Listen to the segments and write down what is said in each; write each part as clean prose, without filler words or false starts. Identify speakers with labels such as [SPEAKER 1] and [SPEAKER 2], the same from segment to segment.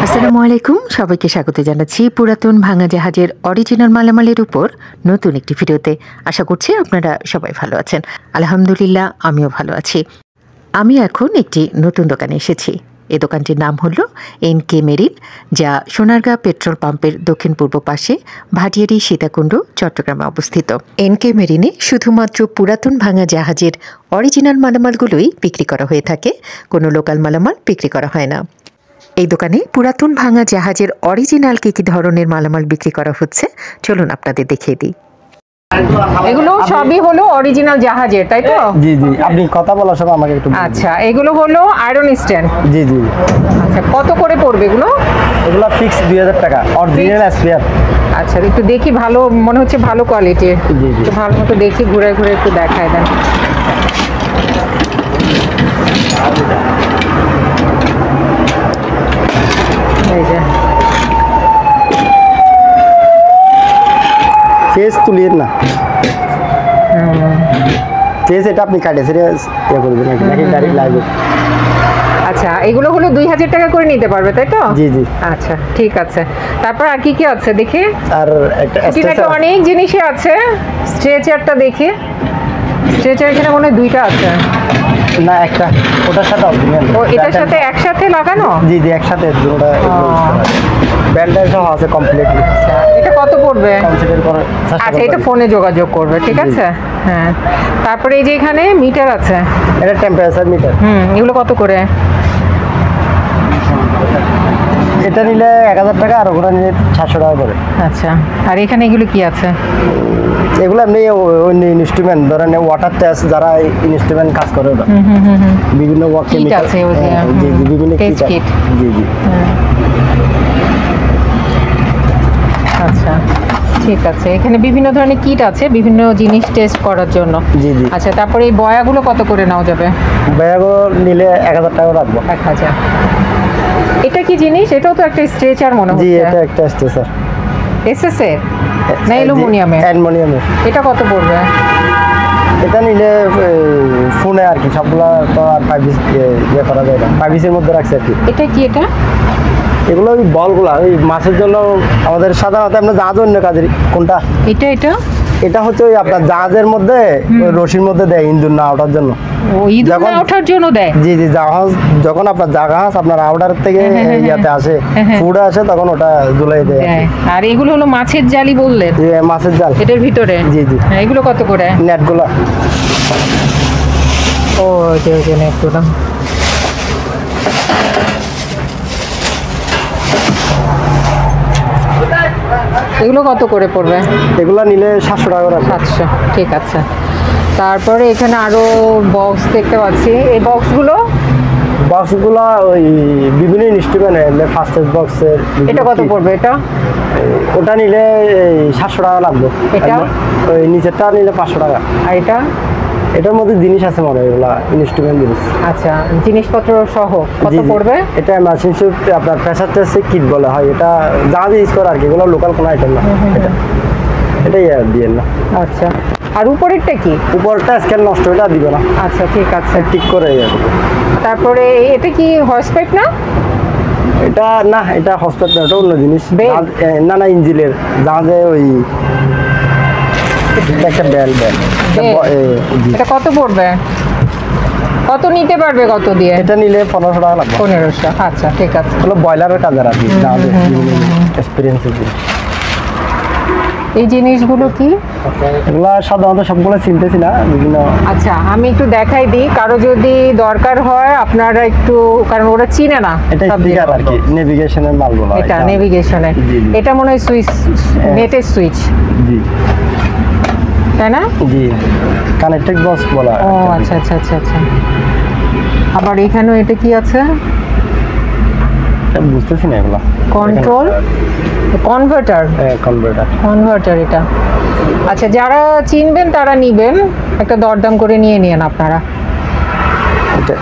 [SPEAKER 1] আসসালামু আলাইকুম, সবাইকে স্বাগত জানাচ্ছি পুরাতন ভাঙা জাহাজের অরিজিনাল মালামালের উপর নতুন একটি ভিডিওতে। আশা করছি আপনারা সবাই ভালো আছেন। আলহামদুলিল্লাহ, আমিও ভালো আছি। আমি এখন একটি নতুন দোকানে এসেছি। এই দোকানটির নাম হলো এনকে মেরিন, যা সোনারগাঁ পেট্রোল পাম্পের দক্ষিণ পূর্ব পাশে ভাটিয়ারি সীতাকুণ্ড, চট্টগ্রামে অবস্থিত। এনকে মেরিনে শুধুমাত্র পুরাতন ভাঙা জাহাজের অরিজিনাল মালামালগুলোই বিক্রি করা হয়ে থাকে, কোনো লোকাল মালামাল বিক্রি করা হয় না। এই দোকানে পুরাতন ভাঙা জাহাজের অরিজিনাল কী কী ধরনের মালামাল বিক্রি করা হচ্ছে চলুন আপনাদের দেখিয়ে দিই।
[SPEAKER 2] এগুলো সবই হলো অরিজিনাল জাহাজের, তাই তো?
[SPEAKER 3] জি জি, আপনি কথা বলার সময় আমাকে একটু
[SPEAKER 2] আচ্ছা, এগুলো হলো আয়রন স্ট্যান্ড।
[SPEAKER 3] জি জি।
[SPEAKER 2] আচ্ছা, কত করে পড়বে এগুলো?
[SPEAKER 3] এগুলো ফিক্স 2000 টাকা, অরিজিনাল স্পেয়ার।
[SPEAKER 2] আচ্ছা, একটু দেখি, ভালো মনে হচ্ছে ভালো কোয়ালিটির।
[SPEAKER 3] জি জি,
[SPEAKER 2] একটু ভালো মতো দেখি, ঘুরে ঘুরে একটু দেখায় দেন। এই যে
[SPEAKER 3] ফেস তুলিয়ে না, ফেস এটা আপনি কাটে সেটা ইয়ে করবেন নাকি ডাইরেক্ট লাইভ?
[SPEAKER 2] আচ্ছা, এগুলো হলো 2000 টাকা করে নিতে পারবে, তাই তো?
[SPEAKER 3] জি জি।
[SPEAKER 2] আচ্ছা, ঠিক আছে। তারপর আর কি কি আছে দেখি?
[SPEAKER 3] আর একটা
[SPEAKER 2] অনেক জিনিসই আছে। স্ট্রেচারটা দেখি। স্ট্রেচার এখানে মনে হয় দুইটা আছে
[SPEAKER 3] না, একটা ওটার সাথে অরিজিনাল।
[SPEAKER 2] ও, এটার সাথে একসাথে লাগানো?
[SPEAKER 3] জি জি, একসাথে দুটোটা ব্যান্ডেজ সহ আছে কমপ্লিটলি।
[SPEAKER 2] আচ্ছা, এটা কত পড়বে?
[SPEAKER 3] কনসিডার করে।
[SPEAKER 2] আচ্ছা, এটা ফোনে যোগাযোগ করবে, ঠিক আছে? হ্যাঁ। তারপরে এই যে এখানে মিটার আছে,
[SPEAKER 3] এটা টেম্পারেচার মিটার।
[SPEAKER 2] এগুলো কত করে?
[SPEAKER 3] এটা নিলে 1000 টাকা, আর ওটা নিলে 700 টাকা করে।
[SPEAKER 2] আচ্ছা, আর এখানে এগুলো কি আছে?
[SPEAKER 3] এগুলো এমনি অন্য ইনস্ট্রুমেন্ট, ধরেন ওয়াটার টেস্ট, যারা ইনস্ট্রুমেন্ট কাজ করে ওটা বিভিন্ন ওয়ার্ক কেমিক্যাল
[SPEAKER 2] আছে।
[SPEAKER 3] জি জি, বিভিন্ন
[SPEAKER 2] টেস্ট কিট।
[SPEAKER 3] জি জি।
[SPEAKER 2] আচ্ছা, ঠিক আছে। এখানে বিভিন্ন ধরনের কিট আছে বিভিন্ন জিনিস টেস্ট করার জন্য।
[SPEAKER 3] জি জি।
[SPEAKER 2] আচ্ছা, তারপরে এই বয়াগুলো কত করে নেওয়া যাবে?
[SPEAKER 3] বয়াগুলো নিলে 1000 টাকা রাখবো।
[SPEAKER 2] 1000। এটা কি জিনিস? এটাও তো একটা স্ট্রেচার মনে হচ্ছে।
[SPEAKER 3] জি, এটা একটা স্ট্রেচার।
[SPEAKER 2] এসএস এর না অ্যালুমিনিয়ামের?
[SPEAKER 3] অ্যালুমিনিয়ামের।
[SPEAKER 2] এটা কত পড়বে?
[SPEAKER 3] এটা নিলে ফোনে আর কি, সবগুলো তো আর 5 ইয়ে করা যায় না, 5 এর মধ্যে রাখছে আর কি।
[SPEAKER 2] এটা কি? এটা
[SPEAKER 3] এগুলো ওই বলগুলা ওই মাছের জন্য আমাদের সাধারণত আমরা জাহাজ অন্য কাজের। কোনটা?
[SPEAKER 2] এটা এটা
[SPEAKER 3] এটা হচ্ছে ওই আপনার জাহাজের মধ্যে ওই রশির মধ্যে দেয় ইন্দুর না ওঠার জন্য।
[SPEAKER 2] ও, ইঁদুর না ওঠার জন্য দেয়?
[SPEAKER 3] জি জি, জাহাজ যখন আপনার জাহাজ আপনার আউটার থেকে ইয়াতে আসে, ফুডে আসে, তখন ওটা ঝুলাই দেয়।
[SPEAKER 2] আর এগুলো হলো মাছের জালি বললেন?
[SPEAKER 3] মাছের জাল
[SPEAKER 2] এটার ভিতরে?
[SPEAKER 3] জি জি।
[SPEAKER 2] এগুলো কত করে?
[SPEAKER 3] নেটগুলো।
[SPEAKER 2] ও, যে নেটগুলো। এগুলো কত করে পড়বে?
[SPEAKER 3] এগুলো নিলে 700 টাকা করে।
[SPEAKER 2] 700, ঠিক আছে। তারপরে এখানে আরো বক্স দেখতে পাচ্ছি। এই বক্সগুলো
[SPEAKER 3] ওই বিভিন্ন ইনস্ট্রুমেন্ট, ফার্স্ট এড বক্সের।
[SPEAKER 2] এটা কত পড়বে? এটা
[SPEAKER 3] ওটা নিলে 700 টাকা লাগবে।
[SPEAKER 2] এটা
[SPEAKER 3] ওই নিচেরটা নিলে 500 টাকা।
[SPEAKER 2] আর এটা?
[SPEAKER 3] এটার মধ্যে জিনিস আছে মনে হয়, এগুলা ইনস্ট্রুমেন্ট জিনিস।
[SPEAKER 2] আচ্ছা, জিনিসপত্র সহ কত পড়বে?
[SPEAKER 3] এটা মেশিন আপনার প্রেসার টেস্টের কিট বলা হয়, এটা জাহাজে ইউজ করে আর কি, এগুলো লোকাল কোনো আইটেম না। এটাই দিয়েন না।
[SPEAKER 2] আচ্ছা, আর উপরেরটা কি?
[SPEAKER 3] উপরটা স্কেল নষ্ট, এটা দিবে না।
[SPEAKER 2] আচ্ছা, ঠিক আছে,
[SPEAKER 3] ঠিক করে।
[SPEAKER 2] তারপরে এটা কি হর্স পাইপ না?
[SPEAKER 3] এটা না, এটা হসপিটাল না, এটা অন্য জিনিস। না না, ইঞ্জিনের জাহাজে ওই একটা বেল।
[SPEAKER 2] এটা কত পড়বে? কত নিতে পারবে? কত দিয়ে?
[SPEAKER 3] এটা নিলে 1500 টাকা লাগবে।
[SPEAKER 2] 1500। আচ্ছা, ঠিক আছে।
[SPEAKER 3] হলো বয়লারের কাজের আর কি, জাহাজে এক্সপিরিয়েন্স।
[SPEAKER 2] এই জিনিসগুলো কি?
[SPEAKER 3] এগুলো সাধারণত সবগুলো চিনতেছি না, বিভিন্ন।
[SPEAKER 2] আচ্ছা, আমি একটু দেখাই দিই, কারো যদি দরকার হয় আপনারা একটু, কারণ ওরা চিনে না।
[SPEAKER 3] এটা স্পিকার আর কি, নেভিগেশনের মালগুলো।
[SPEAKER 2] এটা নেভিগেশনের। এটা মনে হয় সুইচ, নেটের সুইচ।
[SPEAKER 3] জি,
[SPEAKER 2] তাই না?
[SPEAKER 3] জি, কানেক্টেড বক্স বলা।
[SPEAKER 2] ও আচ্ছা আচ্ছা আচ্ছা আচ্ছা। আবার এখানেও এটা কি আছে?
[SPEAKER 3] বুঝতেছি না এগুলো।
[SPEAKER 2] Control converter. কনভার্টার এটা। আচ্ছা, যারা চিনবেন তারা নিবেন, একটা দরদাম করে নিয়ে নিন আপনারা।
[SPEAKER 3] এটা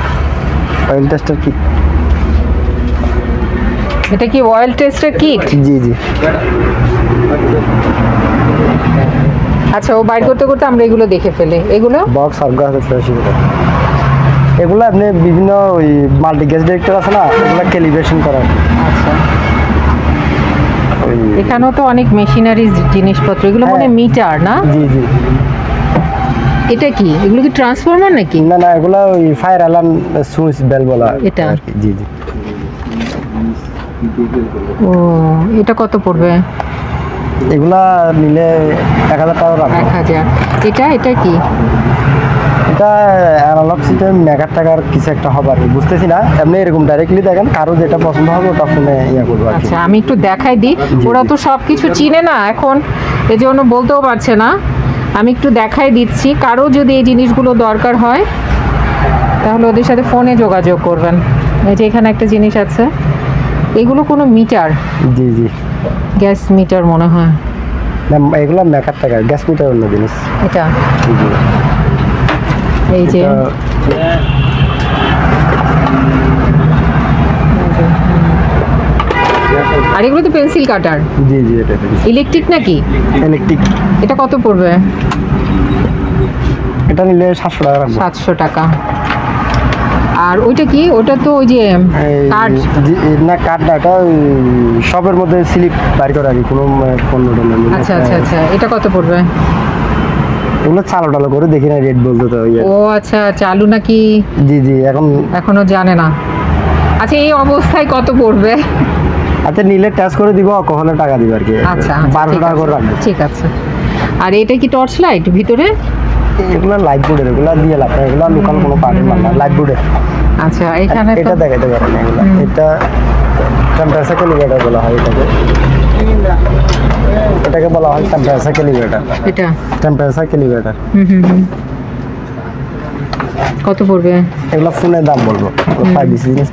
[SPEAKER 3] অয়েল টেস্টার কিট।
[SPEAKER 2] এটা কি অয়েল টেস্টের কিট?
[SPEAKER 3] জি জি।
[SPEAKER 2] আচ্ছা, ও বাইর করতে করতে আমরা এগুলো দেখে ফেলে। এগুলো
[SPEAKER 3] বক্স আর গাছ আছে। এগুলো আপনি বিভিন্ন ওই মাল্টি গ্যাস ডিরেক্টর আছে না, এগুলো ক্যালিব্রেশন করার।
[SPEAKER 2] আচ্ছা,
[SPEAKER 3] ওই
[SPEAKER 2] এখানেও তো অনেক মেশিনারি জিনিসপত্র, এগুলো মানে মিটার না?
[SPEAKER 3] জি জি।
[SPEAKER 2] এটা কি, এগুলো কি ট্রান্সফরমার নাকি?
[SPEAKER 3] না না, এগুলো ওই ফায়ার অ্যালার্ম সুইচ বেল বলা
[SPEAKER 2] এটা?
[SPEAKER 3] আর কি। জি জি।
[SPEAKER 2] ও, এটা কত পড়বে?
[SPEAKER 3] এগুলা নিলে 1000 টাকা রাখবো।
[SPEAKER 2] 1000। এটা কি?
[SPEAKER 3] এটা অ্যানালগ সিস্টেম মেগার টাকার কিছু একটা হবে আর কি, বুঝতেছি না। এমনি এরকম ডাইরেক্টলি দেখেন, কারো যেটা পছন্দ হবে ওটা ফোনে ইয়া করবো আর কি।
[SPEAKER 2] আচ্ছা, আমি একটু দেখাই দিই। ওরা তো সব কিছু চিনে না এখন, এজন্য বলতেও পারছে না। আমি একটু দেখাই দিচ্ছি, কারো যদি এই জিনিসগুলো দরকার হয় তাহলে ওদের সাথে ফোনে যোগাযোগ করবেন। এই যে এখানে একটা জিনিস আছে, এগুলো কোনো মিটার?
[SPEAKER 3] জি জি।
[SPEAKER 2] গ্যাস মিটার মনে হয়।
[SPEAKER 3] না, এগুলো মেগার টাকা, গ্যাস মিটার অন্য জিনিস।
[SPEAKER 2] এটা
[SPEAKER 3] জি জি।
[SPEAKER 2] এই যে আর এগুলো তো পেন্সিল কাটার।
[SPEAKER 3] জি জি, এটা
[SPEAKER 2] ইলেকট্রিক নাকি?
[SPEAKER 3] ইলেকট্রিক।
[SPEAKER 2] এটা কত পড়বে?
[SPEAKER 3] এটা নিলে 700 টাকা রাখবো।
[SPEAKER 2] 700 টাকা। আর ওইটা কি? ওটা তো ওই যে কার্ড।
[SPEAKER 3] না, কার্ড না, এটা সবের মধ্যে স্লিপ বাইর করা আর কি, কোনো পণ্য টন্য।
[SPEAKER 2] আচ্ছা আচ্ছা আচ্ছা, এটা কত পড়বে?
[SPEAKER 3] এগুলো চালো টালো করে দেখি না, রেট বলতে তো।
[SPEAKER 2] ও আচ্ছা, চালু নাকি?
[SPEAKER 3] জি জি,
[SPEAKER 2] এখনো জানে না। আচ্ছা, এই অবস্থায় কত পড়বে?
[SPEAKER 3] আচ্ছা, নিলে টেস্ট করে দিব, কখনো টাকা দিব আর কি।
[SPEAKER 2] আচ্ছা,
[SPEAKER 3] 1200 টাকা করে রাখবো।
[SPEAKER 2] ঠিক আছে। আর এটা কি টর্চ লাইট ভিতরে?
[SPEAKER 3] এগুলো লাইট বোর্ডের, এগুলো দিয়ে লাভ না, এগুলো লোকাল কোনো পার্টির মাল না, লাইট বোর্ডের।
[SPEAKER 2] আচ্ছা, এখানে
[SPEAKER 3] এটা দেখাতে পারেন এগুলো। এটা টেম্পারেচার ক্যালিব্রেটর বলা হয় এটাকে। এটাকে বলা হয় টেম্পারেচার ক্যালিব্রেটর।
[SPEAKER 2] এটা
[SPEAKER 3] টেম্পারেচার ক্যালিব্রেটর।
[SPEAKER 2] কত পড়বে?
[SPEAKER 3] এগুলো ফোনের দাম বলবো, প্রাইভেসি জিনিস।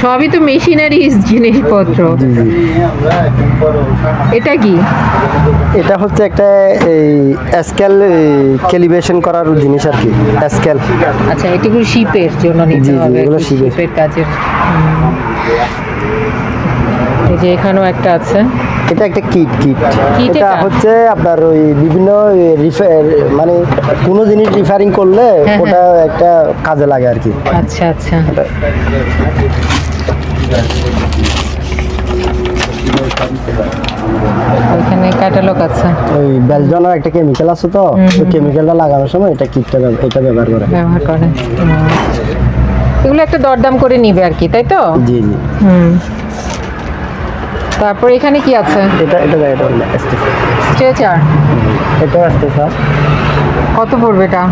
[SPEAKER 2] সবই তো মেশিনারি জিনিসপত্র। এটা কি?
[SPEAKER 3] এটা হচ্ছে একটা এই স্কেল ক্যালিব্রেশন করার জিনিস আর কি, স্কেল।
[SPEAKER 2] আচ্ছা, এগুলো শিপের জন্য নিতে হবে,
[SPEAKER 3] এগুলো
[SPEAKER 2] শিপের কাজের। এই যে এখানেও একটা আছে।
[SPEAKER 3] এটা একটা কিট। এটা হচ্ছে আপনার ওই বিভিন্ন মানে কোনো জিনিস রিফারিং করলে ওটা একটা কাজে লাগে আর কি।
[SPEAKER 2] আচ্ছা আচ্ছা। এখানে ক্যাটালগ আছে।
[SPEAKER 3] ওই বেলজনের একটা কেমিক্যাল আছে, তো ওই কেমিক্যালটা লাগানোর সময় এটা কিটটা এটা ব্যবহার করে।
[SPEAKER 2] এগুলো একটা দরদাম করে নিবে আর কি, তাই তো?
[SPEAKER 3] জি জি।
[SPEAKER 2] তারপর এখানে কি আছে?
[SPEAKER 3] এটা
[SPEAKER 2] স্ট্রেচার।
[SPEAKER 3] এটা আসছে স্যার।
[SPEAKER 2] কত পড়বে এটা?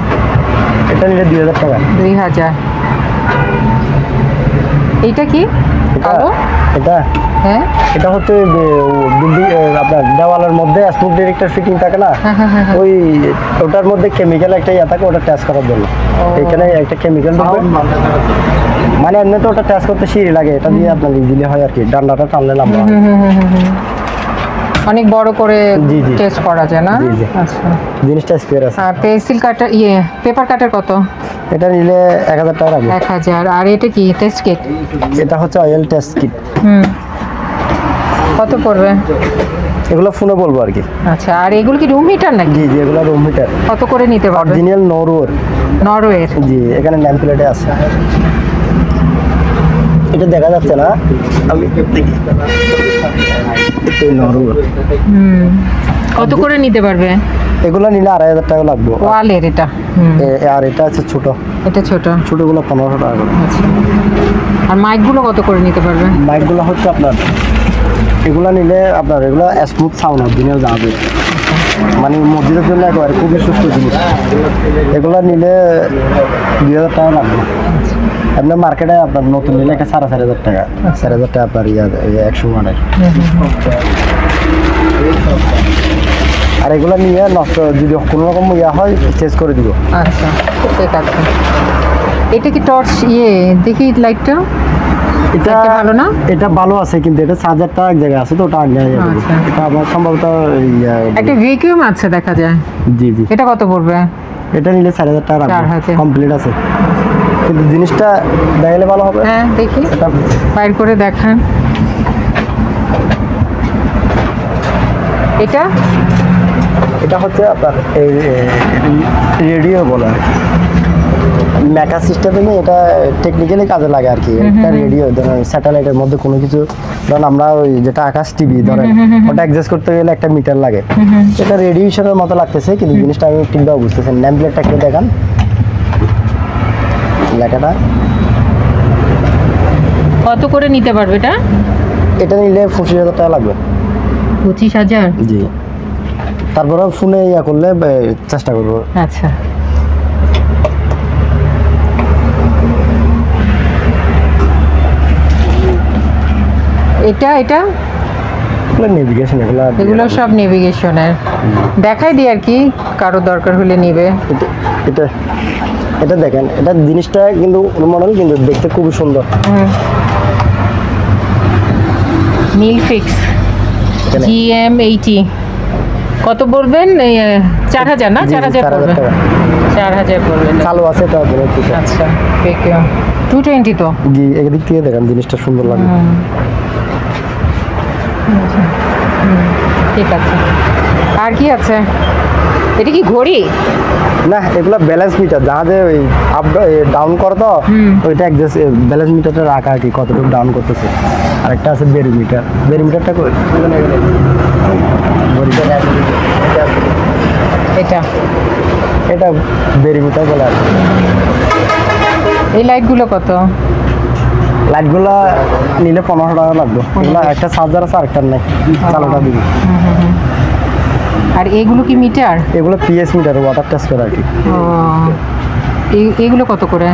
[SPEAKER 3] এটা নিলে 2000 টাকা।
[SPEAKER 2] 2000। এইটা কি?
[SPEAKER 3] এটা
[SPEAKER 2] হ্যাঁ,
[SPEAKER 3] এটা হচ্ছে বিল্ডিং আপনার দেওয়ালের মধ্যে স্মোক ডিটেক্টর ফিটিং থাকে না, ওই ওটার মধ্যে কেমিক্যাল একটা ইয়া থাকে, ওটা টেস্ট করার জন্য। এখানে একটা কেমিক্যাল ঢুকবে, মানে এমনি তো ওটা টেস্ট করতে সিঁড়ি লাগে, এটা দিয়ে আপনার ইজিলি হয় আর কি, ডান্ডাটা টানলে লম্বা হয়।
[SPEAKER 2] অনেক বড় করে টেস্ট করা যায় না?
[SPEAKER 3] আচ্ছা, জিনিসটা স্পেয়ার আছে।
[SPEAKER 2] আর পেন্সিল কাটার পেপার কাটার কত?
[SPEAKER 3] এটা নিলে 1000 টাকা রাখবো।
[SPEAKER 2] 1000। আর এটা কি? Test kit?
[SPEAKER 3] এটা হচ্ছে অয়েল টেস্ট কিট।
[SPEAKER 2] কত পড়বে?
[SPEAKER 3] এগুলো ফোনে বলবো আর কি।
[SPEAKER 2] আচ্ছা, আর এগুলো কি রুম হিটার নাকি?
[SPEAKER 3] জি জি, এগুলো রুম হিটার।
[SPEAKER 2] কত করে নিতে পারবে?
[SPEAKER 3] অরিজিনাল নরওয়ের। জি, এখানে নেম প্লেটে আছে। এটা দেখা যাচ্ছে না, আমি দেখি। নরওয়ের।
[SPEAKER 2] কত করে নিতে পারবে?
[SPEAKER 3] এগুলো নিলে 2500 টাকা লাগবে।
[SPEAKER 2] ওয়ালের এটা।
[SPEAKER 3] আর এটা আছে ছোট।
[SPEAKER 2] এটা
[SPEAKER 3] ছোটগুলো 1500 টাকা করে।
[SPEAKER 2] আচ্ছা। আর মাইকগুলো কত করে নিতে পারবে?
[SPEAKER 3] মাইকগুলো হচ্ছে আপনার, এগুলো নিলে আপনার এগুলো স্মুথ সাউন্ড অরিজিনাল যাবে, মানে মসজিদের জন্য একেবারে খুবই সুস্থ জিনিস। এগুলো নিলে 2000 টাকা লাগবে। আপনার মার্কেটে আপনার নতুন নিলে একটা 4500 টাকা, 4000 টাকা আপনার 100 ওয়াটের। আর এগুলো নিয়ে নষ্ট যদি কোনো রকম ইয়া হয় চেঞ্জ করে দিব।
[SPEAKER 2] আচ্ছা, ঠিক আছে। এটা কি টর্চ? দেখি লাইটটা।
[SPEAKER 3] এটা
[SPEAKER 2] ভালো না?
[SPEAKER 3] এটা ভালো আছে, কিন্তু এটা চার্জারটা এক জায়গায় আছে, তো ওটা আনতে হবে। এটা আমার সম্ভবত
[SPEAKER 2] একটা ভ্যাকুয়াম আছে দেখা যায়।
[SPEAKER 3] জি জি।
[SPEAKER 2] এটা কত পড়বে?
[SPEAKER 3] এটা নিলে 4000 টাকা রাখবো, কমপ্লিট আছে, কিন্তু জিনিসটা দেখালে ভালো হবে।
[SPEAKER 2] হ্যাঁ, দেখি বাইর করে দেখান। এটা
[SPEAKER 3] এটা হচ্ছে আপনার এই রেডিও বলে মেকা সিস্টেমে, এটা টেকনিক্যালি কাজে লাগে আর কি। একটা রেডিও ধরেন স্যাটেলাইটের মধ্যে কোনো কিছু, ধরেন আমরা ওই যেটা আকাশ টিভি ধরেন ওটা অ্যাডজাস্ট করতে গেলে একটা মিটার লাগে, এটা রেডিয়েশনের মতো লাগতেছে, কিন্তু জিনিসটা আমি ঠিকভাবে বুঝতেছেন। নেম প্লেটটা একটু দেখান, লেখাটা
[SPEAKER 2] কত করে নিতে পারবে এটা?
[SPEAKER 3] এটা নিলে 25,000 টাকা লাগবে।
[SPEAKER 2] 25,000?
[SPEAKER 3] জি, তারপরে ফোনে ইয়া করলে চেষ্টা করবো।
[SPEAKER 2] আচ্ছা, এটা
[SPEAKER 3] নেভিগেশন,
[SPEAKER 2] এগুলো সব নেভিগেশনের দেখাই দিই আর কি, কারো দরকার হলে নিবে।
[SPEAKER 3] এটা এটা দেখেন, এটা জিনিসটা কিন্তু মডেল কিন্তু দেখতে খুবই সুন্দর।
[SPEAKER 2] মিলফিক্স GM80 কত বলবেন? 4,000 না? 4,000 পড়বে, 4,000 পড়বে।
[SPEAKER 3] চালু আছে এটা।
[SPEAKER 2] আচ্ছা, 220 তো।
[SPEAKER 3] জি, এদিক থেকে দেখেন জিনিসটা সুন্দর লাগে।
[SPEAKER 2] ঠিক আছে, আর কি আছে? এটা কি ঘড়ি?
[SPEAKER 3] না, এগুলো ব্যালেন্স মিটার, জাহাজে ওই আপ ডাউন করে তো ওইটা একজাস্ট ব্যালেন্স মিটারটা রাখা আর কি, কতটুকু ডাউন করতেছে। আরেকটা আছে বেরিমিটার, বেরিমিটারটা
[SPEAKER 2] এটা
[SPEAKER 3] এটা বেরিমিটার বলে আর কি।
[SPEAKER 2] এই লাইটগুলো কত?
[SPEAKER 3] লাইটগুলো নিলে 1500 টাকা লাগবে। এগুলো একটা চার্জার আছে, আরেকটার নাই, চালুটা দিবি।
[SPEAKER 2] আর এগুলো কি মিটার?
[SPEAKER 3] এগুলো পিএস মিটার, ওয়াটার টেস্ট করে আর কি।
[SPEAKER 2] এগুলো কত করে?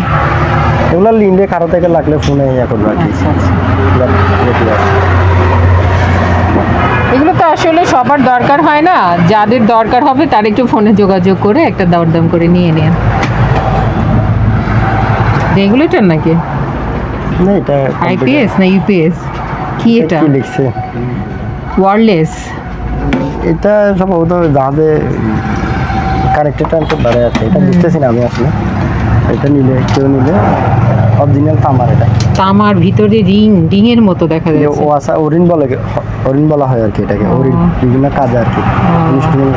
[SPEAKER 3] এগুলো লিন্ডে কারো থেকে লাগলে ফোনে ইয়া করবে আর কি।
[SPEAKER 2] এগুলো তো আসলে সবার দরকার হয় না, যাদের দরকার হবে তার একটু ফোনে যোগাযোগ করে একটা দরদাম করে নিয়ে নেন। রেগুলেটর নাকি?
[SPEAKER 3] না, এটা
[SPEAKER 2] আইপিএস না ইউপিএস? কি এটা
[SPEAKER 3] কি লিখছে?
[SPEAKER 2] ওয়্যারলেস।
[SPEAKER 3] এটা সম্ভবত জাহাজে কানেক্টেড দাঁড়ায় আছে, এটা বুঝতেছি না আমি আসলে। এটা নিলে কেউ নিলে অরিজিনাল তামার, এটা
[SPEAKER 2] তামার ভিতরে রিং এর মতো দেখা যাচ্ছে।
[SPEAKER 3] ওয়াসা ওরিন বলা হয় আর কি এটাকে। ওরিন বিভিন্ন কাজে আর কি, ইনস্ট্রুমেন্ট।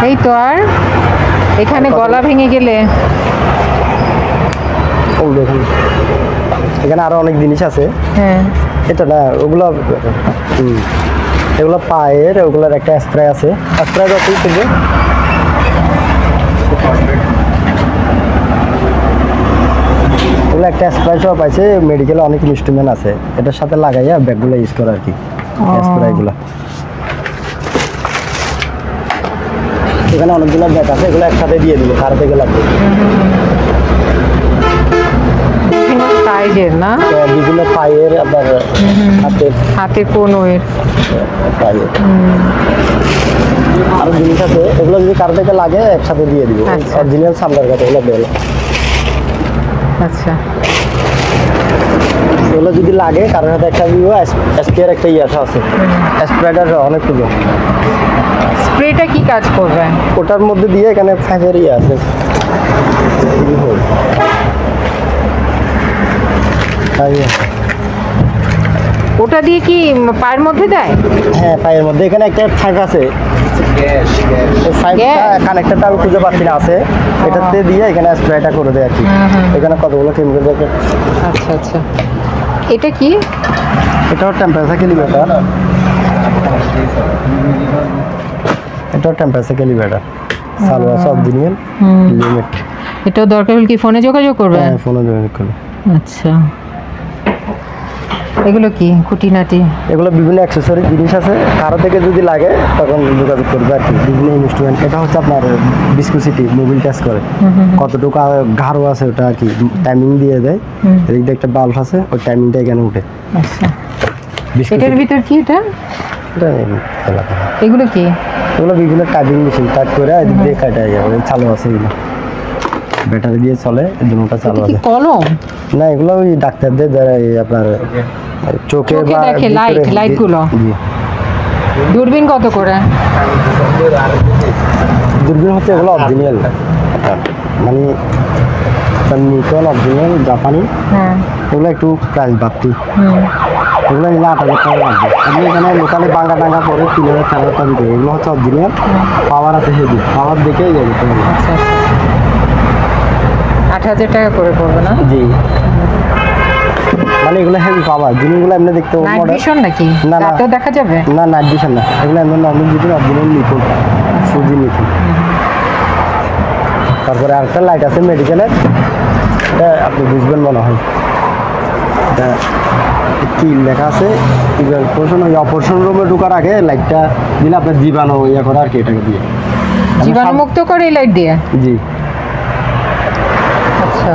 [SPEAKER 2] এই তো, আর এখানে গলা ভেঙে গেলে
[SPEAKER 3] এখানে আরো অনেক জিনিস আছে।
[SPEAKER 2] হ্যাঁ,
[SPEAKER 3] এটা না, ওগুলো এগুলো পায়ের, ওগুলোর একটা স্প্রে আছে। স্প্রে যত থেকে ওগুলো একটা স্প্রে সব আছে, মেডিকেলে অনেক ইনস্ট্রুমেন্ট আছে, এটার সাথে লাগাইয়া ব্যাগগুলো ইউজ করা আর কি, স্প্রেগুলো। এখানে অনেকগুলো ব্যাগ আছে, এগুলো একসাথে দিয়ে দিল, কার থেকে লাগবে
[SPEAKER 2] সাইজের না,
[SPEAKER 3] বিভিন্ন পায়ের, আবার
[SPEAKER 2] হাতের কোনোর
[SPEAKER 3] পায়ের আরো জিনিস আছে। এগুলো যদি কার থেকে লাগে একসাথে দিয়ে দিব, অরিজিনাল সামলার কাছে এগুলো বেল।
[SPEAKER 2] আচ্ছা,
[SPEAKER 3] এগুলো যদি লাগে কারোর সাথে একটা দিব, স্প্রের একটা ইয়েটা আছে, স্প্রেটার অনেকগুলো।
[SPEAKER 2] স্প্রেটা কি কাজ করবে?
[SPEAKER 3] ওটার মধ্যে দিয়ে এখানে ফাইভের ইয়ে আছে,
[SPEAKER 2] ওটা দিয়ে কি পায়ের মধ্যে দেয়?
[SPEAKER 3] হ্যাঁ, পায়ের মধ্যে এখানে একটা ফাইভ আছে, কানেক্টরটা আমি খুঁজে পাচ্ছি না, আছে এটাতে দিয়ে এখানে স্প্রেটা করে দেয় আর কি। এখানে কতগুলো কেমিক্যাল দেখে।
[SPEAKER 2] আচ্ছা আচ্ছা, এটা কি?
[SPEAKER 3] এটাও টেম্পারেচার ক্যালিব্রেটর, এটাও টেম্পারেচার ক্যালিব্রেটর, চালু আছে অরিজিনাল লিমিট।
[SPEAKER 2] এটাও দরকার হলে কি ফোনে যোগাযোগ করবে?
[SPEAKER 3] হ্যাঁ, ফোনে যোগাযোগ করবে।
[SPEAKER 2] আচ্ছা, এগুলো কি খুঁটিনাটি?
[SPEAKER 3] এগুলো বিভিন্ন অ্যাক্সেসরি জিনিস আছে, কারো থেকে যদি লাগে তখন যোগাযোগ করবে আর কি। বিভিন্ন ইনস্ট্রুমেন্ট, এটা হচ্ছে আপনার ভিসকোসিটি মোবিল টেস্ট করে, কতটুকু গাঢ় আছে ওটা আর কি, টাইমিং দিয়ে দেয়। এদিক দিয়ে একটা বাল্ব আছে, ওই টাইমিংটা এখানে উঠে।
[SPEAKER 2] আচ্ছা, এটার ভিতর কি এটা? এগুলো কি?
[SPEAKER 3] এগুলো বিভিন্ন টাইপিং মেশিন, টাইপ করে এদিক দিয়ে কাটা যাবে, চালু আছে এগুলো, ব্যাটারি দিয়ে চলে, এই দুটোটা চালু আছে।
[SPEAKER 2] কলম
[SPEAKER 3] না, এগুলো ওই ডাক্তারদের দ্বারা আপনার চোখে বা
[SPEAKER 2] দেখে লাইটগুলো। দূরবীন কত করে?
[SPEAKER 3] দূরবীন হচ্ছে এগুলো অরিজিনাল, মানে নিকন অরিজিনাল জাপানি, এগুলো একটু প্রাইস বাড়তি। এগুলো নিলে 8,000 টাকা লাগবে। আপনি এখানে লোকালি বাঙ্গা টাঙ্গা পরে 3,000 4,000 টাকা দিতে, এগুলো হচ্ছে অরিজিনাল পাওয়ার আছে হেভি, পাওয়ার দেখে ইয়ে দিতে হবে।
[SPEAKER 2] আচ্ছা আচ্ছা 8,000 টাকা করে পড়বে না?
[SPEAKER 3] জি, মানে এগুলো হেভি পাওয়ার জিনিসগুলো এমনি দেখতে
[SPEAKER 2] নাইট ভিশন নাকি?
[SPEAKER 3] না না
[SPEAKER 2] রাতেও দেখা যাবে?
[SPEAKER 3] না, নাইট ভিশন না, এগুলো এমনি নর্মাল জিনিস, অরিজিনাল নিপুণ সুজি নিপুণ। তারপরে আরেকটা লাইট আছে মেডিকেলের, এটা আপনি বুঝবেন মনে হয়, এটা কি লেখা আছে অপারেশন, ওই অপারেশন রুমে ঢোকার আগে লাইটটা দিলে আপনার জীবাণু ইয়ে করে আর কি, এটাকে দিয়ে
[SPEAKER 2] জীবাণু মুক্ত করে এই লাইট দিয়ে?
[SPEAKER 3] জি।
[SPEAKER 2] আচ্ছা,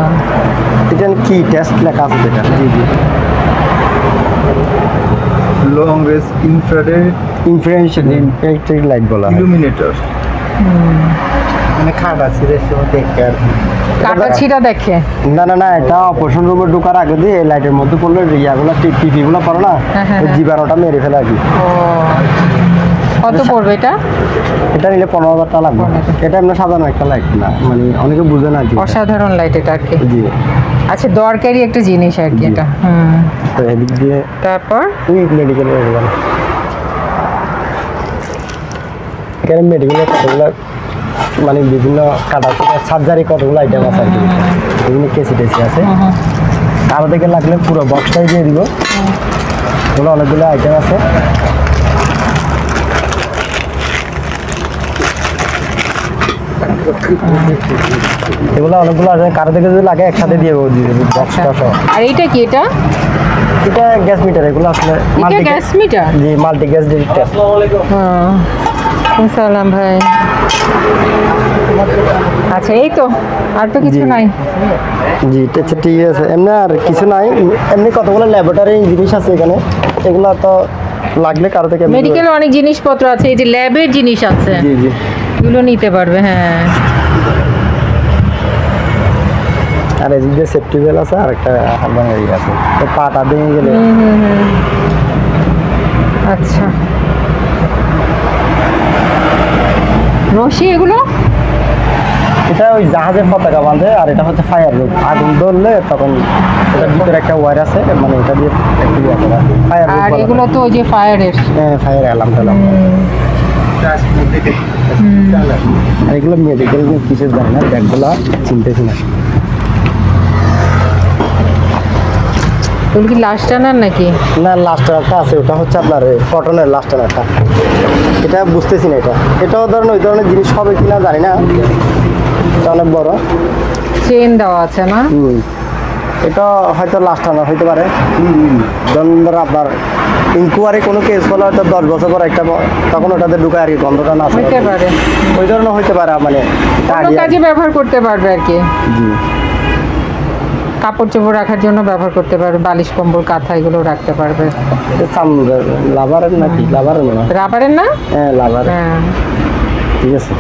[SPEAKER 3] এটা কি টেস্ট লেখা আছে এটা? জি জি,
[SPEAKER 4] লং রেঞ্জ
[SPEAKER 3] ইনফ্রারেড লাইট বলা হয়।
[SPEAKER 4] ইলুমিনেটর, মানে খাট আছে রেশো দেখে আর কি।
[SPEAKER 2] কাটা ছিড়া দেখে?
[SPEAKER 3] না না না, এটা অপারেশন রুমে ঢোকার আগে দিয়ে এই লাইটের মধ্যে পড়লে ইয়াগুলো টিপিগুলো পড়ে না, ওই জীবাণুটা মেরে ফেলে আর কি।
[SPEAKER 2] ও, কত পড়বে এটা?
[SPEAKER 3] এটা নিলে 15,000 টাকা লাগবে। এটা এমনি সাধারণ একটা লাইট না, মানে অনেকে বুঝে না আর কি।
[SPEAKER 2] অসাধারণ লাইট এটা আর কি।
[SPEAKER 3] জি,
[SPEAKER 2] আচ্ছা, দরকারি একটা জিনিস আর কি এটা।
[SPEAKER 3] তো এদিক দিয়ে
[SPEAKER 2] তারপর
[SPEAKER 3] ওই মেডিকেলের এগুলো, এখানে মেডিকেলের কতগুলো মানে বিভিন্ন কাটা সার্জারি কতগুলো আইটেম আছে আর কি, বিভিন্ন কেসি টেসি আছে। কারো থেকে লাগলে পুরো বক্সটাই দিয়ে দিব, এগুলো অনেকগুলো আইটেম আছে। এগুলো অনেকগুলো আছে, কারো থেকে যদি লাগে একসাথে দিয়ে দেবো বক্সটা সহ।
[SPEAKER 2] আর এইটা কি? এটা
[SPEAKER 3] এটা গ্যাস মিটার, এগুলো আসলে
[SPEAKER 2] এটা গ্যাস মিটার?
[SPEAKER 3] জি, মাল্টি গ্যাস ডিটেক্টর।
[SPEAKER 2] সালাম ভাই। আচ্ছা, এই তো, আর তো কিছু নাই?
[SPEAKER 3] জি, আচ্ছা ঠিক আছে, এমনি আর কিছু নাই, এমনি কতগুলো ল্যাবরেটরি জিনিস আছে এখানে, এগুলো তো লাগলে কারো থেকে।
[SPEAKER 2] মেডিকেলে অনেক জিনিসপত্র আছে, এই যে ল্যাবের জিনিস আছে,
[SPEAKER 3] জি জি,
[SPEAKER 2] এগুলো নিতে পারবে। হ্যাঁ,
[SPEAKER 3] আর এই যে সেফটি বেল আছে, আর একটা হারবাঙ্গারি আছে, তো পাটা দিয়ে গেলে।
[SPEAKER 2] আচ্ছা, রশি এগুলো?
[SPEAKER 3] এটা ওই জাহাজের পতাকা বাঁধে, আর এটা হচ্ছে ফায়ার রুম, আগুন ধরলে তখন এটার ভিতরে একটা ওয়্যার আছে, মানে এটা দিয়ে একটু ইয়ে করা ফায়ার রুম।
[SPEAKER 2] আর এগুলো তো ওই যে ফায়ারের?
[SPEAKER 3] হ্যাঁ, ফায়ার অ্যালার্ম টালাম। আর এগুলো মেডিকেল কিসের জানি না, ব্যাগগুলো চিনতেছি না।
[SPEAKER 2] এগুলো কি লাস্ট টানার নাকি?
[SPEAKER 3] না, লাস্ট টানারটা আছে, ওটা হচ্ছে আপনার কটনের লাস্ট টানারটা, এটা বুঝতেছি না। এটাও ধরেন ওই ধরনের জিনিস হবে কিনা জানি না, এটা অনেক বড়
[SPEAKER 2] চেন দেওয়া আছে না?
[SPEAKER 3] এটা হয়তো লাস্ট টানার হইতে পারে। ধরুন আপনার ইনকোয়ারি কোনো কেস হলো হয়তো 10 বছর পর একটা, তখন ওটাতে ঢুকায় আর কি, গন্ধটা না
[SPEAKER 2] হইতে পারে,
[SPEAKER 3] ওই ধরনের হইতে পারে, মানে
[SPEAKER 2] কোনো কাজে ব্যবহার করতে পারবে আর কি।
[SPEAKER 3] জি,
[SPEAKER 2] কাপড় চোপড় রাখার জন্য ব্যবহার করতে পারবে, বালিশ কম্বল কাঁথা এগুলো রাখতে পারবে।
[SPEAKER 3] লাভারের নাকি? লাভারের না,
[SPEAKER 2] রাবারের না?
[SPEAKER 3] হ্যাঁ লাভার।
[SPEAKER 2] হ্যাঁ,
[SPEAKER 3] ঠিক আছে।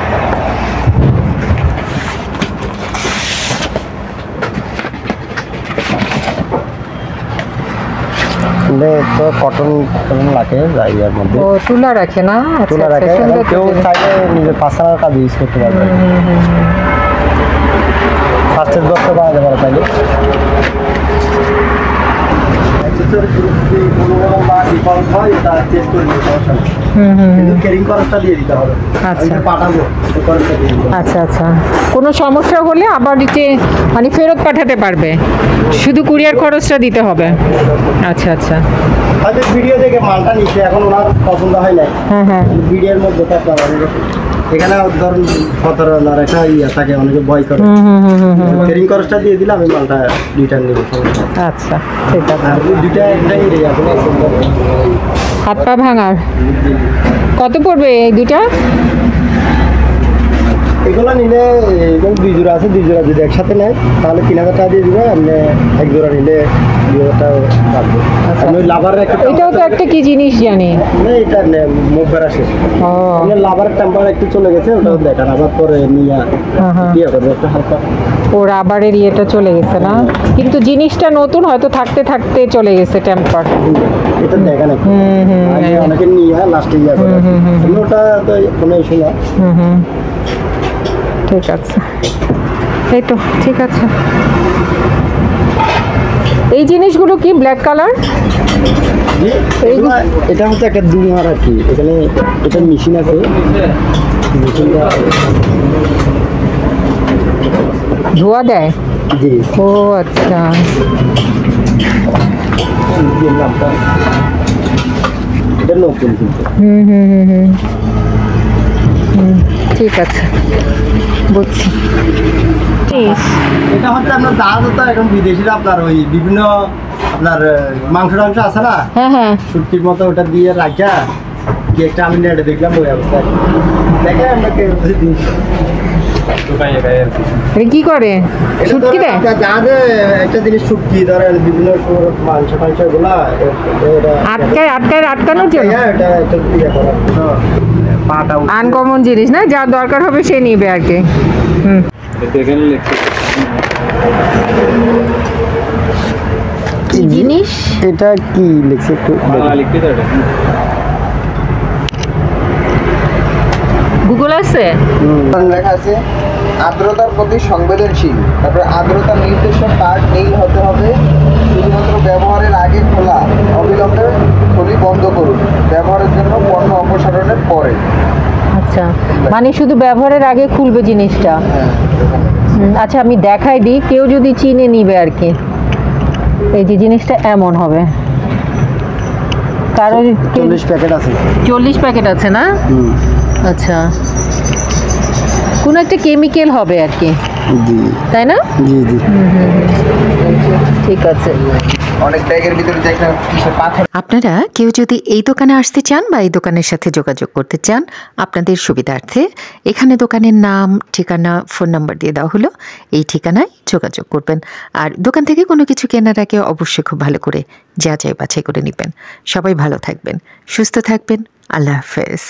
[SPEAKER 3] তো কটন লাগে জায়গার মধ্যে,
[SPEAKER 2] ও তুলা রাখে না?
[SPEAKER 3] তুলা রাখে, কেউ চাইলে নিজের পার্সোনাল কাজ ইউজ করতে পারবে, ফার্স্টের বক্সটা বানাতে পারে চাইলে।
[SPEAKER 2] আচ্ছা আচ্ছা, কোনো সমস্যা হলে আবার মানে ফেরত পাঠাতে পারবে, শুধু কুরিয়ার খরচটা দিতে হবে। আচ্ছা আচ্ছা,
[SPEAKER 3] হয়তো ভিডিও দেখে মালটা নিচ্ছে, এখন ওনার পছন্দ হয় নাই।
[SPEAKER 2] হ্যাঁ হ্যাঁ,
[SPEAKER 3] ভিডিওর মধ্যে এখানে ধরুন 17 একটা ইয়ে থাকে, অনেকে ভয় করে, ট্রেনিং খরচটা দিয়ে দিলে আমি মালটা রিটার্ন নেব।
[SPEAKER 2] আচ্ছা ঠিক আছে।
[SPEAKER 3] আর দুইটা একটাই
[SPEAKER 2] হাত পা ভাঙার কত পড়বে এই দুইটা?
[SPEAKER 3] এগুলো নিলে এবং 2 জোড়া আছে, 2 জোড়া যদি একসাথে নেয় তাহলে 3,000 টাকা দিয়ে দিবে, আপনি 1 জোড়া নিলে 2,000 টাকা রাখবো। আমি লাভারের একটা,
[SPEAKER 2] এটাও তো একটা কি জিনিস জানি
[SPEAKER 3] না, এটা মুখ বেড়া শেষ।
[SPEAKER 2] ও,
[SPEAKER 3] লাভারের টেম্পার একটু চলে গেছে, ওটাও দেখান, আবার পরে নিয়ে দিয়ে করবে একটা হালকা।
[SPEAKER 2] ও রাবারের ইয়েটা চলে গেছে না, কিন্তু জিনিসটা নতুন, হয়তো থাকতে থাকতে চলে গেছে টেম্পার।
[SPEAKER 3] এটা দেখেন আগে অনেকে নিয়ে লাস্টে ইয়ে করে, ওটা তো কোনো ইস্যু না।
[SPEAKER 2] ঠিক আছে, এই তো ঠিক আছে। এই জিনিসগুলো কি ব্ল্যাক কালার?
[SPEAKER 3] এটা হচ্ছে একটা দুনিয়ার আর কি, এখানে এটা মেশিন আছে, মেশিনটা
[SPEAKER 2] ধোয়া দেয়।
[SPEAKER 3] জি
[SPEAKER 2] ও আচ্ছা,
[SPEAKER 3] এটা নতুন কিন্তু।
[SPEAKER 2] হুম হুম হুম হুম হুম, ঠিক আছে, বুঝছি।
[SPEAKER 3] এটা হচ্ছে আপনার জাহাজ তো এখন বিদেশিরা আপনার ওই বিভিন্ন আপনার মাংস টাংস আছে না,
[SPEAKER 2] হ্যাঁ হ্যাঁ,
[SPEAKER 3] শুটকির মতো ওটা দিয়ে রাখা কি একটা আমি নেটে দেখলাম ওই অবস্থায় দেখে আমরা
[SPEAKER 2] এটা কি করে? শুটকি দেয়?
[SPEAKER 3] জাহাজে একটা জিনিস শুটকি ধরেন বিভিন্ন মাংস টাংস গুলা
[SPEAKER 2] আটকানোর জন্য
[SPEAKER 3] এটা একটা ইয়ে করার জন্য পাটা
[SPEAKER 2] আনকমন জিনিস না, যার দরকার হবে সে নিবে আর কি। হুম, কি জিনিস
[SPEAKER 3] এটা কি লিখছে একটু
[SPEAKER 2] গুগল আছে?
[SPEAKER 5] লেখা আছে আর্দ্রতার প্রতি সংবেদনশীল, তারপরে আর্দ্রতা নির্দেশক কার্ড নীল হতে হবে, শুধুমাত্র ব্যবহারের আগে খোলা, অবিলম্বে থলি বন্ধ করুন, ব্যবহারের জন্য পণ্য অপসারণের পরে।
[SPEAKER 2] আচ্ছা, মানে শুধু ব্যবহারের আগে খুলবে জিনিসটা। আচ্ছা, আমি দেখাই দিই, কেউ যদি চিনে নিবে আর কি। এই যে জিনিসটা এমন হবে, কারণ
[SPEAKER 3] 40 প্যাকেট আছে।
[SPEAKER 2] 40 প্যাকেট আছে না? আচ্ছা, কোনো একটা কেমিক্যাল হবে আর কি,
[SPEAKER 3] জি
[SPEAKER 2] তাই না?
[SPEAKER 3] জি জি
[SPEAKER 2] ঠিক আছে।
[SPEAKER 5] অনেক ব্যাগের ভিতরে দেখলাম কিসে পাথর।
[SPEAKER 1] আপনারা কেউ যদি এই দোকানে আসতে চান বা এই দোকানের সাথে যোগাযোগ করতে চান, আপনাদের সুবিধার্থে এখানে দোকানের নাম, ঠিকানা, ফোন নাম্বার দিয়ে দেওয়া হলো। এই ঠিকানায় যোগাযোগ করবেন। আর দোকান থেকে কোনো কিছু কেনার আগে অবশ্যই খুব ভালো করে যাচাই বাছাই করে নেবেন। সবাই ভালো থাকবেন, সুস্থ থাকবেন। আল্লাহ হাফেজ।